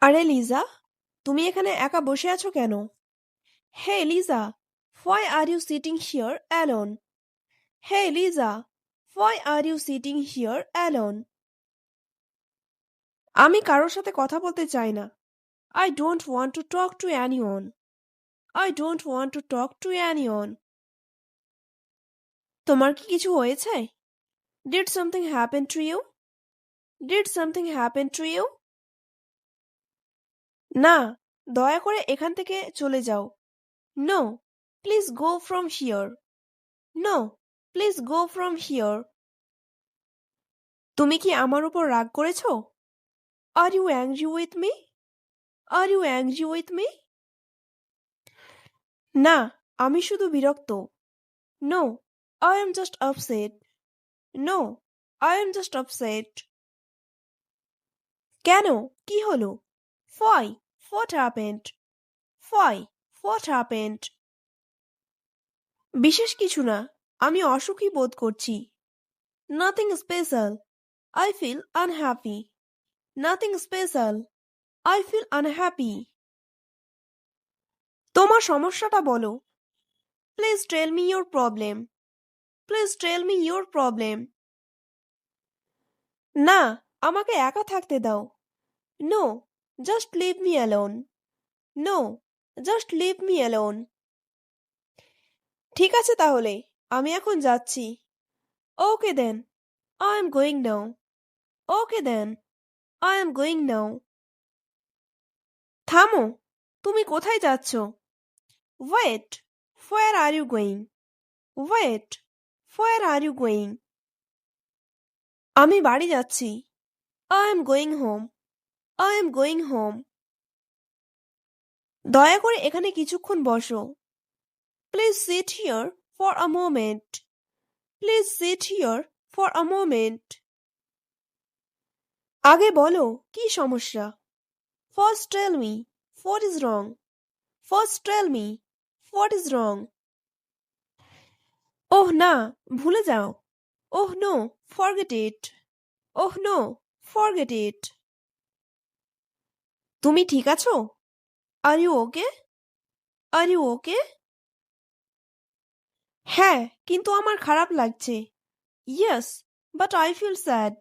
আরে লিজা, তুমি এখানে একা বসে আছো কেন? হে Liza, why are you sitting here alone? Hey Liza, why are you sitting here alone? আমি কারোর সাথে কথা বলতে চাই না। I don't want to talk to anyone. I don't want to talk to anyone. তোমার কি কিছু হয়েছে? Did something happen to you? Did something happen to you? না, দয়া করে এখান থেকে চলে যাও। No, please go from here. No, please go from here. তুমি কি আমার উপর রাগ করেছো? Are you angry with me? Are you angry with me? না, আমি শুধু বিরক্ত। No, I am just upset. No, I am just upset. কেন? কি হলো? Why? What happened? Why? What happened? বিশেষ কিছু না, আমি অসুখী বোধ করছি। Nothing special. I feel unhappy. Nothing special. I feel unhappy. তোমার সমস্যাটা বলো। Please tell me your problem. Please tell me your problem. না, আমাকে একা থাকতে দাও। No, just leave me alone. No, just leave me alone. ঠিক আছে তাহলে, আমি এখন যাচ্ছি। Okay then, I am going now. Okay then, I am going now. থামো, তুমি কোথায় যাচ্ছ? Wait, where are you going? Wait, where are you going? আমি বাড়ি যাচ্ছি। I am going home. I am going home. দয়া করে এখানে কিছুক্ষণ বসো। Please sit here for a moment. Please sit here for a moment. আগে বলো, কি সমস্যা? First tell me, what is wrong? First tell me, what is wrong? ওহ না, ভুলে যাও। Oh no, forget it. Oh no, forget it. তুমি ঠিক আছো? Are you okay? Are you okay? হ্যাঁ, কিন্তু আমার খারাপ লাগছে। Yes, but I feel sad.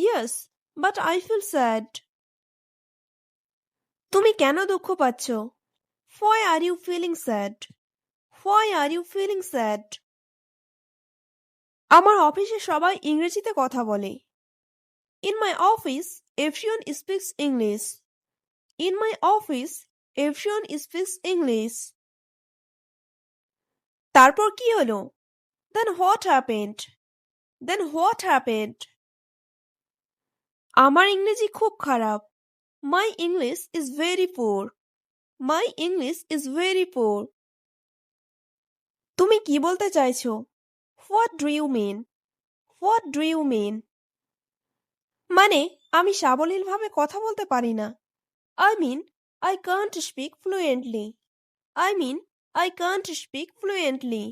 Yes, but I feel sad. তুমি কেন দুঃখ পাচ্ছ? Why are you feeling sad? Why are you feeling sad? আমার অফিসে সবাই ইংরেজিতে কথা বলে। In my office, everyone speaks English. In my office, everyone speaks English. তারপর কি হলো? Then what happened? Then what happened? আমার ইংরেজি খুব খারাপ। My English is very poor. My English is very poor. তুমি কি বলতে চাইছো? What do you mean? What do you mean? মানে আমি সাবলীলভাবে কথা বলতে পারি না। I mean, I can't speak fluently. I mean, I can't speak fluently.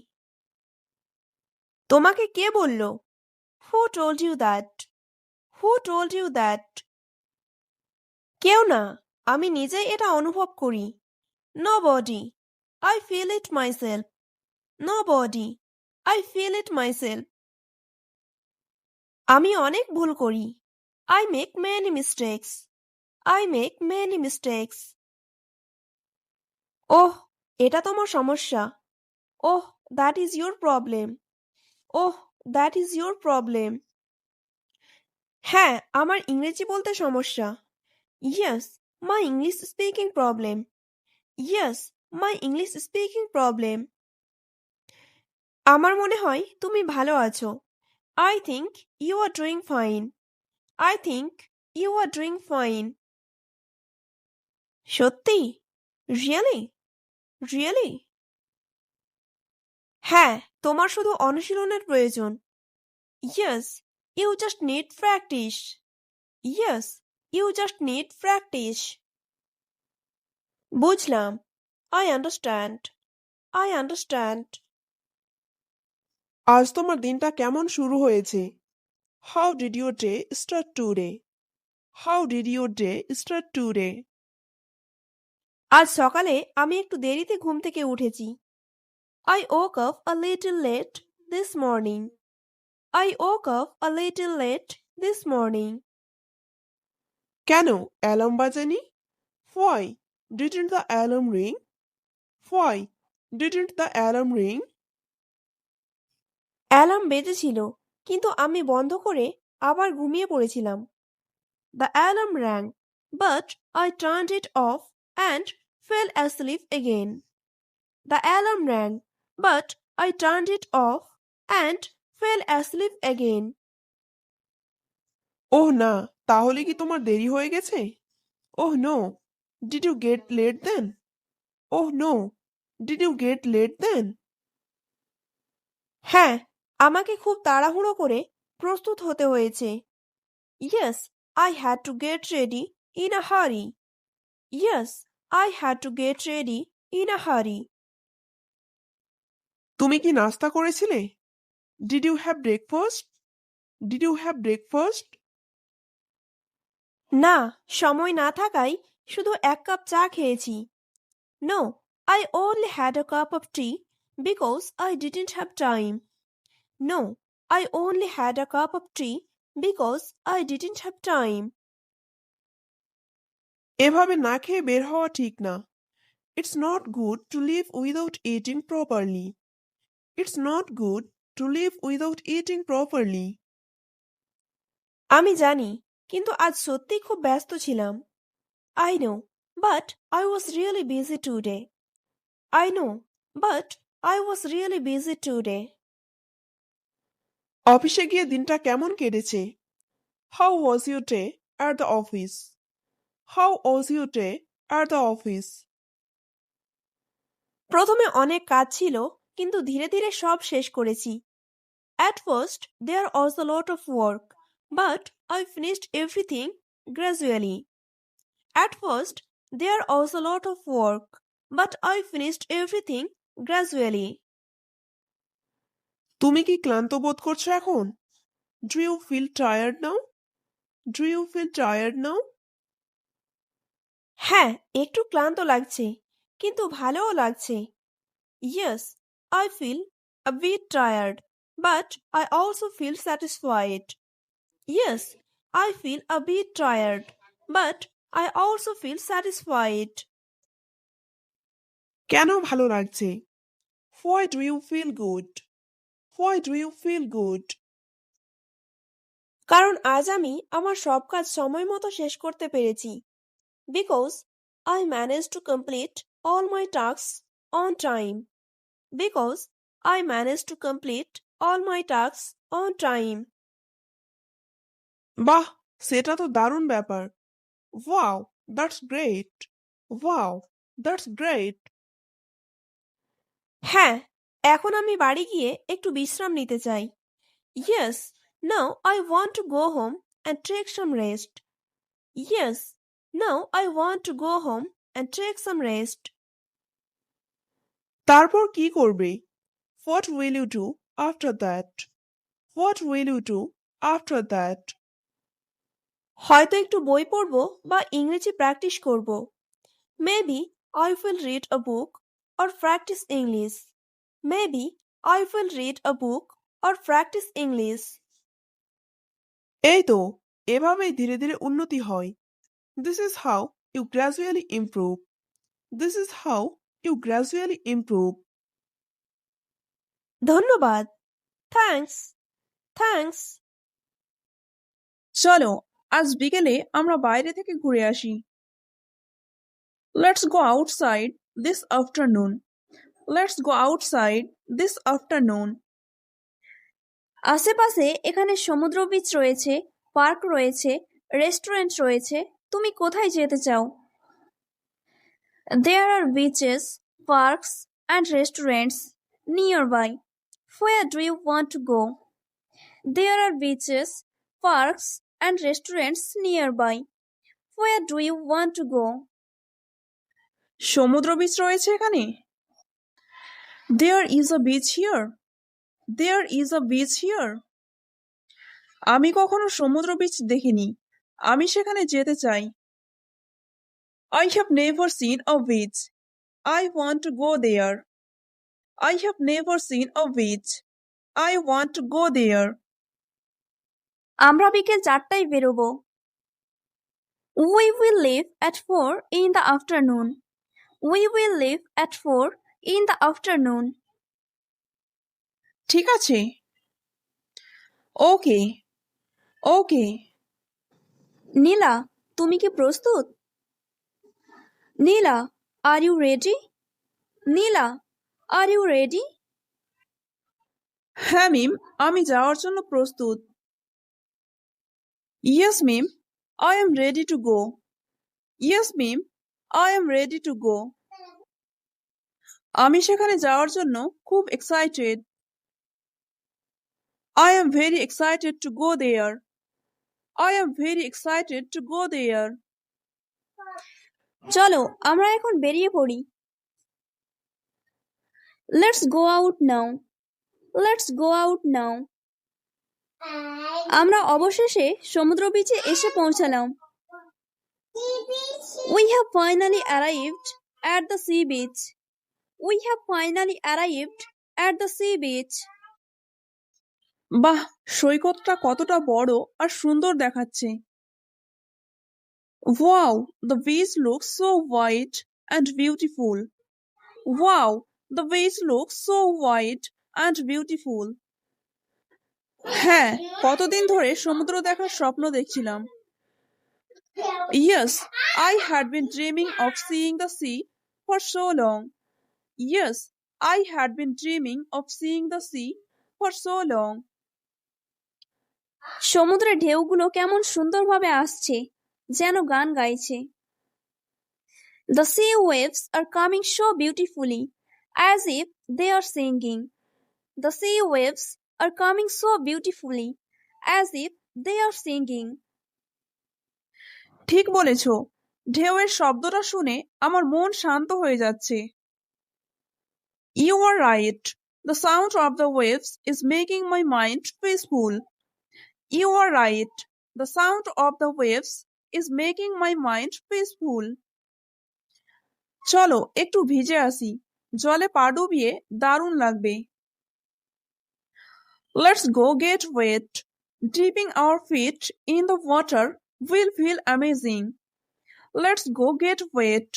তোমাকে কে বলল? Who told you that? Who told you that? কেউ না, আমি নিজেই এটা অনুভব করি। Nobody. I feel it myself. Nobody. I feel it myself. আমি অনেক ভুল করি। I make many mistakes. I make many mistakes. ওহ, এটা তোমার সমস্যা। Oh, that is your problem. Oh, that is your problem. হ্যাঁ, আমার ইংরেজি বলতে সমস্যা। Yes, my English speaking problem. Yes, my English speaking problem. আমার মনে হয় তুমি ভালো আছো। I think you are doing fine. I think you are doing fine. সত্যি? Really? Really? হ্যাঁ, তোমার শুধু অনুশীলনের প্রয়োজন। Yes, you just need practice. Yes, you just need practice. বুঝলাম। I understand. I understand. আজ তোমার দিনটা কেমন শুরু হয়েছে? How did your day start today? How did your day start today? আজ সকালে আমি একটু দেরিতে ঘুম থেকে উঠেছি। I woke up a little late this morning. I woke up a little late this morning. কেন alarm বাজেনি? Why didn't the alarm ring? Why didn't the alarm ring? Alarm বেজেছিল কিন্তু আমি বন্ধ করে আবার ঘুমিয়ে পড়েছিলাম। The alarm rang, but I turned it off and fell asleep again. The alarm rang, but I turned it off and fell asleep again. ওহ না, তাহলে কি তোমার দেরি হয়ে গেছে? Oh no, did you get late then? Oh no, did you get late then? হ্যাঁ, আমাকে খুব তাড়াহুড়ো করে প্রস্তুত হতে হয়েছে। Yes, I had to get ready in a hurry. Yes, I had to get ready in a hurry. তুমি কি নাস্তা করেছিলে? Did you have breakfast? Did you have breakfast? না, সময় না থাকায় শুধু এক কাপ চা খেয়েছি। No, I only had a cup of tea because I didn't have time. No, I only had a cup of tea because I didn't have time. এভাবে না খেয়ে বের হওয়া ঠিক না। It's not good to live without eating properly. It's not good to live without eating properly. আমি জানি, কিন্তু আজ সত্যিই খুব ব্যস্ত ছিলাম। I know, but I was really busy today. I know, but I was really busy today. অফিসে গিয়ে দিনটা কেমন কেটেছে? How was your day at the office? How was your day at the office? প্রথমে অনেক কাজ ছিল, কিন্তু ধীরে ধীরে সব শেষ করেছি। At first, there was a lot of work, but I finished everything gradually. At first, there was a lot of work, but I finished everything gradually. তুমি কি ক্লান্ত বোধ করছো এখন? Do you feel tired now? Do you feel tired now? হ্যাঁ, একটু ক্লান্ত লাগছে, কিন্তু ভালোও লাগছে। Yes, I feel a bit tired, but I also feel satisfied. Yes, I feel a bit tired, but I also feel satisfied. কেন ভালো লাগছে? Why do you feel good? Why do you feel good? কারণ আজ আমি আমার সব কাজ সময় মতো শেষ করতে পেরেছি। Because I managed to complete all my tasks on time. Because I managed to complete all my tasks on time. বাহ, সেটা তো দারুণ ব্যাপার। Wow, that's great. Wow, that's great. হ্যাঁ, এখন আমি বাড়ি গিয়ে একটু বিশ্রাম নিতে চাই। Yes, now I want to go home and take some rest. Yes, now I want to go home and take some rest. তারপর কি করবে? What will you do after that? What will you do after that? হয়তো একটু বই পড়ব বা ইংরেজি practice করব। Maybe I will read a book or practice English. Maybe I will read a book or practice English. এই তো, এভাবেই ধীরে ধীরে উন্নতি হয়। This is how you gradually improve. This is how you gradually improve. ধন্যবাদ। Thanks. Thanks. চলো আজ বিকেলে আমরা বাইরে থেকে ঘুরে আসি। Let's go outside this afternoon. Let's go outside this afternoon. আশেপাশে এখানে সমুদ্র বিচ রয়েছে, পার্ক রয়েছে, রেস্টুরেন্ট রয়েছে। তুমি কোথায় যেতে চাও? There are beaches, parks and restaurants nearby. Where do you want to go? There are beaches, parks and restaurants nearby. Where do you want to go? সমুদ্র বিচ রয়েছে এখানে। There is a beach here. There is a beach here. আমি কখনো সমুদ্র beach দেখিনি। আমি সেখানে যেতে চাই। I have never seen a beach. I want to go there. I have never seen a beach. I want to go there. আমরা বিকেল 4টায় বেরোবো। We will leave at 4 in the afternoon. We will leave at 4 in the afternoon. ঠিক আছে। ওকে ওকে। নীলা, তুমি কি প্রস্তুত? নীলা, are you ready? Nila, are you ready? হ্যাঁ মিম, আমি যাওয়ার জন্য প্রস্তুত। Yes meme, I am ready to go. Yes meme, I am ready to go. আমি সেখানে যাওয়ার জন্য খুব excited. I am very excited to go there. I am very excited to go there. চলো আমরা এখন বেরিয়ে পড়ি। Let's go out now. Let's go out now. আমরা অবশেষে সমুদ্র বিচে এসে পৌঁছালাম। We have finally arrived at the sea beach. We have finally arrived at the sea beach. বাহ, সৈকতটা কতটা বড় আর সুন্দর দেখাচ্ছে। Wow, the beach looks so wide and beautiful. Wow, the beach looks so wide and beautiful. হ্যাঁ, কতদিন ধরে সমুদ্র দেখার স্বপ্ন দেখছিলাম। Yes, I had been dreaming of seeing the sea for so long. Yes, I had been dreaming of seeing the sea for so long. সমুদ্রের ঢেউগুলো কেমন সুন্দরভাবে আসছে, যেন গান গাইছে। The sea waves are coming so beautifully, as if they are singing. The sea waves are coming so beautifully, as if they are singing. ঠিক বলেছ, ঢেউয়ের শব্দটা শুনে আমার মন শান্ত হয়ে যাচ্ছে। You are right. The sound of the waves is making my mind peaceful. You are right. The sound of the waves is making my mind peaceful. চলো একটু ভিজে আসি, জলে পা ডুবিয়ে দারুণ লাগবে। Let's go get wet. Dipping our feet in the water will feel amazing. Let's go get wet.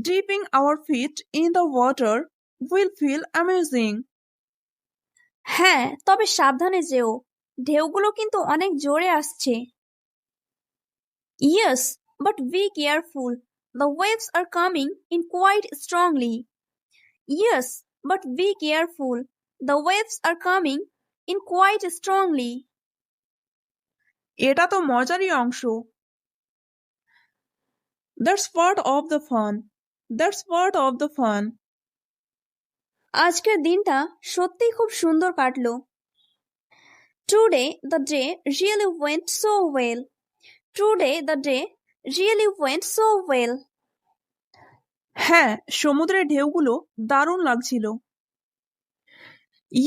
Dipping our feet in the water will feel amazing. হ্যাঁ, তবে সাবধানে যেও, ঢেউগুলো কিন্তু অনেক জোরে আসছে। Yes, but be careful. The waves are coming in quite strongly. Yes, but be careful. The waves are coming in quite strongly. এটা তো মজারই অংশ। That's part of the fun. That's part of the fun. আজকের দিনটা সত্যিই খুব সুন্দর কাটলো। Today the day really went so well. Today the day really went so well. হ্যাঁ, সমুদ্রের ঢেউগুলো দারুণ লাগছিল।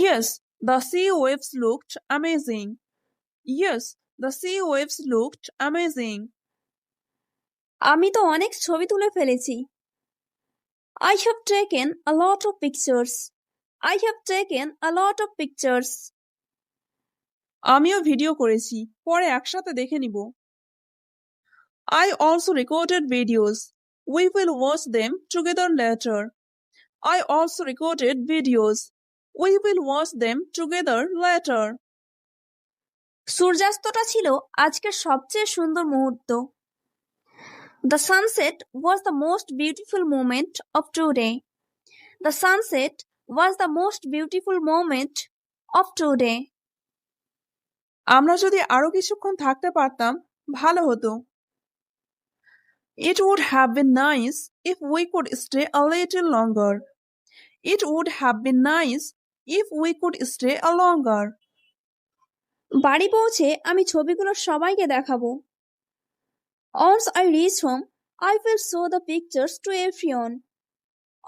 Yes, the sea waves looked amazing. Yes, the sea waves looked amazing. আমি তো অনেক ছবি তুলে ফেলেছি। I have taken a lot of pictures. I have taken a lot of pictures. আমিও ভিডিও করেছি, পরে একসাথে দেখে নিব। I also recorded videos. We will watch them together later. I also recorded videos. We will watch them together later. সূর্যাস্তটা ছিল আজকের সবচেয়ে সুন্দর মুহূর্ত। The sunset was the most beautiful moment of today. The sunset was the most beautiful moment of today. আমরা যদি আরো কিছুক্ষণ থাকতে পারতাম ভালো হতো। It would have been nice if we could stay a little longer. It would have been nice if we could stay a longer. বাড়ি পৌঁছে আমি ছবিগুলো সবাইকে দেখাবো। Once I reach home, I will show the pictures to everyone.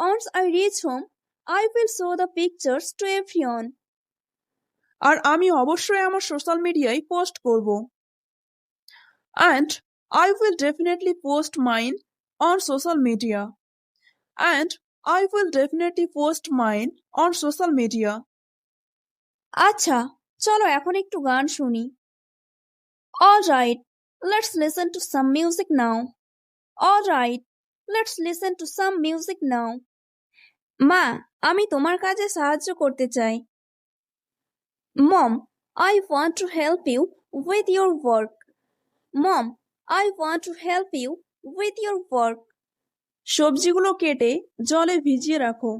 Once I reach home, I will show the pictures to everyone. আর আমি অবশ্যই আমার social মিডিয়ায় পোস্ট করব। And I will definitely post mine on social media. And I will definitely post mine on social media. আচ্ছা, চলো এখন একটু গান শুনি। All right, let's listen to some music now. All right, let's listen to some music now. মা, আমি তোমার কাজে সাহায্য করতে চাই। Mom, I want to help you with your work. Mom, I want to help you with your work. সবজিগুলো কেটে জলে ভিজিয়ে রাখো।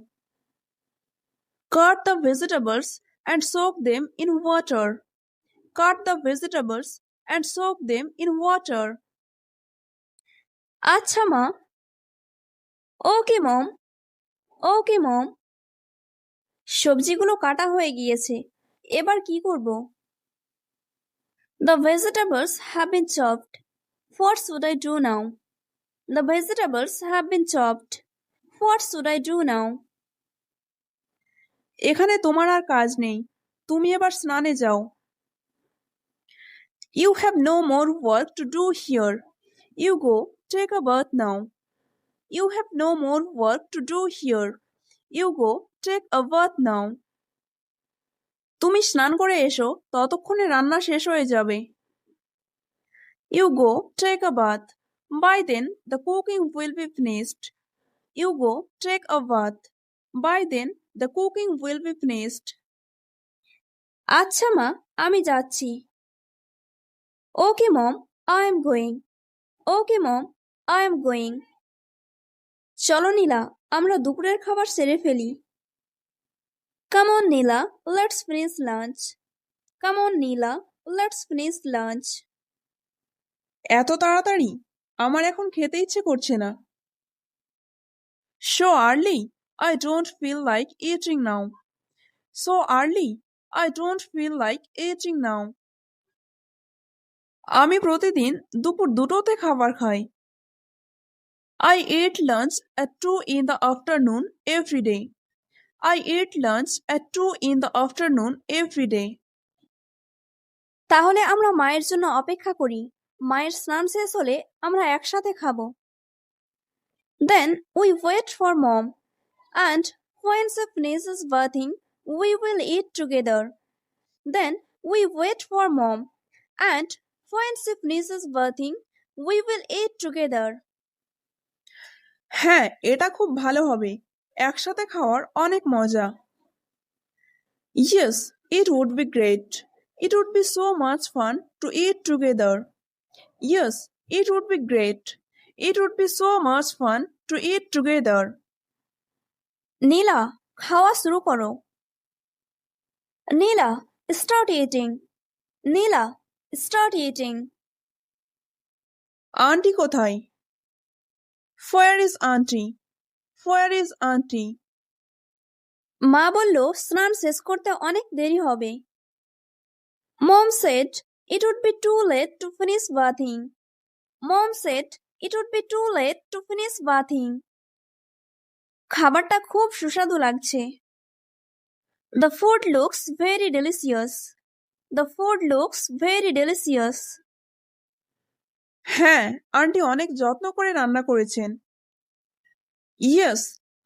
Cut the vegetables and soak them in water. Cut the vegetables and soak them in water. আচ্ছা মা। ওকে মম, ওকে মম। সবজিগুলো কাটা হয়ে গিয়েছে, এবার কি করব? The vegetables have been chopped. What should I do now? The vegetables have been chopped. What should I do now? এখানে তোমার আর কাজ নেই, তুমি এবার স্নানে যাও। You have no more work to do here. You go take a bath now. You have no more work to do here. You go take a bath now. তুমি স্নান করে এসো, ততক্ষণে রান্না শেষ হয়ে যাবে। You go take a bath. By then the cooking will be finished. You go take a bath. By then the cooking will be finished. আচ্ছা মা, আমি যাচ্ছি। ওকে মম, I am going. Okay mom, I am going. চলো নীলা, আমরা দুপুরের খাবার সেরে ফেলি। Come on Nila, let's finish lunch. Come on Nila, let's finish lunch. এত তাড়াতাড়ি? আমার এখন খেতে ইচ্ছে করছে না। So early? I don't feel like eating now. So early? I don't feel like eating now. আমি প্রতিদিন দুপুর দুটোতে খাবার খাই। I eat lunch at 2 in the afternoon every day. I eat lunch at 2 in the afternoon every day. তাহলে আমরা মায়ের জন্য অপেক্ষা করি, মায়ের স্নান শেষ হলে আমরা একসাথে খাবো। Then we wait for mom, and when she finishes bathing, we will eat together. Then we wait for mom, and when she finishes bathing, we will eat together. হ্যাঁ, এটা খুব ভালো হবে, একসাথে খাওয়ার অনেক মজা। Yes, it would be great. It would be so much fun to eat together. Yes, it would be great. It would be so much fun to eat together. নীলা, খাওয়া শুরু করো। নীলা, start eating. নীলা, start eating. আন্টি কোথায়? Where is auntie? Where is auntie? মা বলল স্নান শেষ করতে অনেক দেরি হবে। Mom said it would be too late to finish bathing. Mom said it would be too late to finish bathing. খাবারটা খুব সুস্বাদু লাগছে। The food looks very delicious. The food looks very delicious. হ্যাঁ, আন্টি অনেক যত্ন করে রান্না করেছেন। Yes,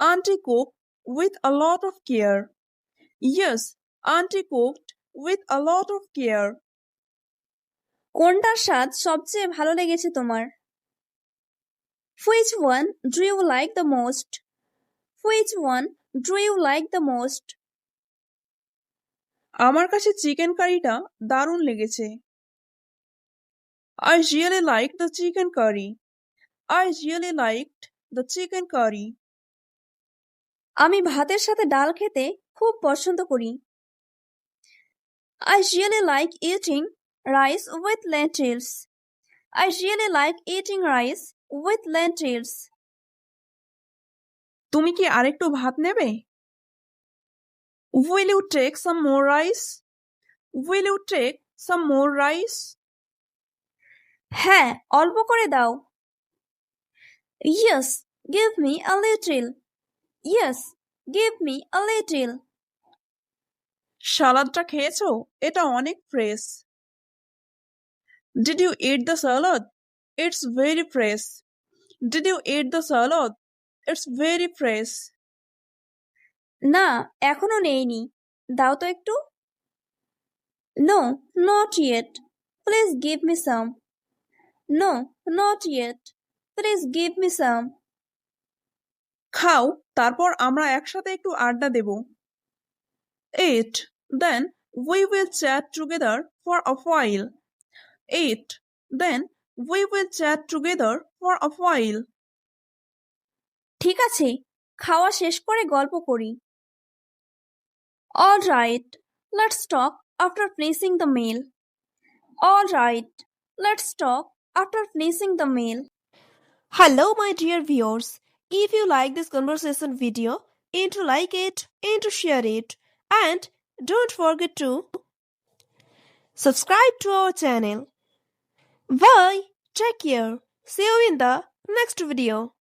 auntie cooked with a lot of care. Yes, auntie cooked with a lot of care. কোনটার স্বাদ সবচেয়ে ভালো লেগেছে তোমার? Which one do you like the most? Which one do you like the most? আমার কাছে চিকেন কারিটা দারুণ লেগেছে। I really liked the chicken curry. I really liked the chicken curry. আমি ভাতের সাথে ডাল খেতে খুব পছন্দ করি। I really like eating rice with lentils. I really like eating rice with lentils. তুমি কি আরেকটু ভাত নেবে? Will you take some more rice? Will you take some more rice? হ্যাঁ, অল্প করে দাও। Yes, give me a little. Yes, give me a little. সালাদটা খেয়েছো? এটা অনেক fresh. Did you eat the salad? It's very fresh. Did you eat the salad? It's very fresh. না এখনো নেইনি দাও তো একটু No, not yet. Please give me some. No, not yet. Please give me some. খাও, তারপর আমরা একসাথে একটু আড্ডা দেব। Eat, then we will chat together for a while. Eat, then we will chat together for a while. ঠিক আছে খাওয়া শেষ করে গল্প করি All right, let's talk after finishing the meal. All right, let's talk after finishing the meal. Hello, my dear viewers. If you like this conversation video, and to like it, and to share it, and don't forget to subscribe to our channel. Bye. Take care. See you in the next video.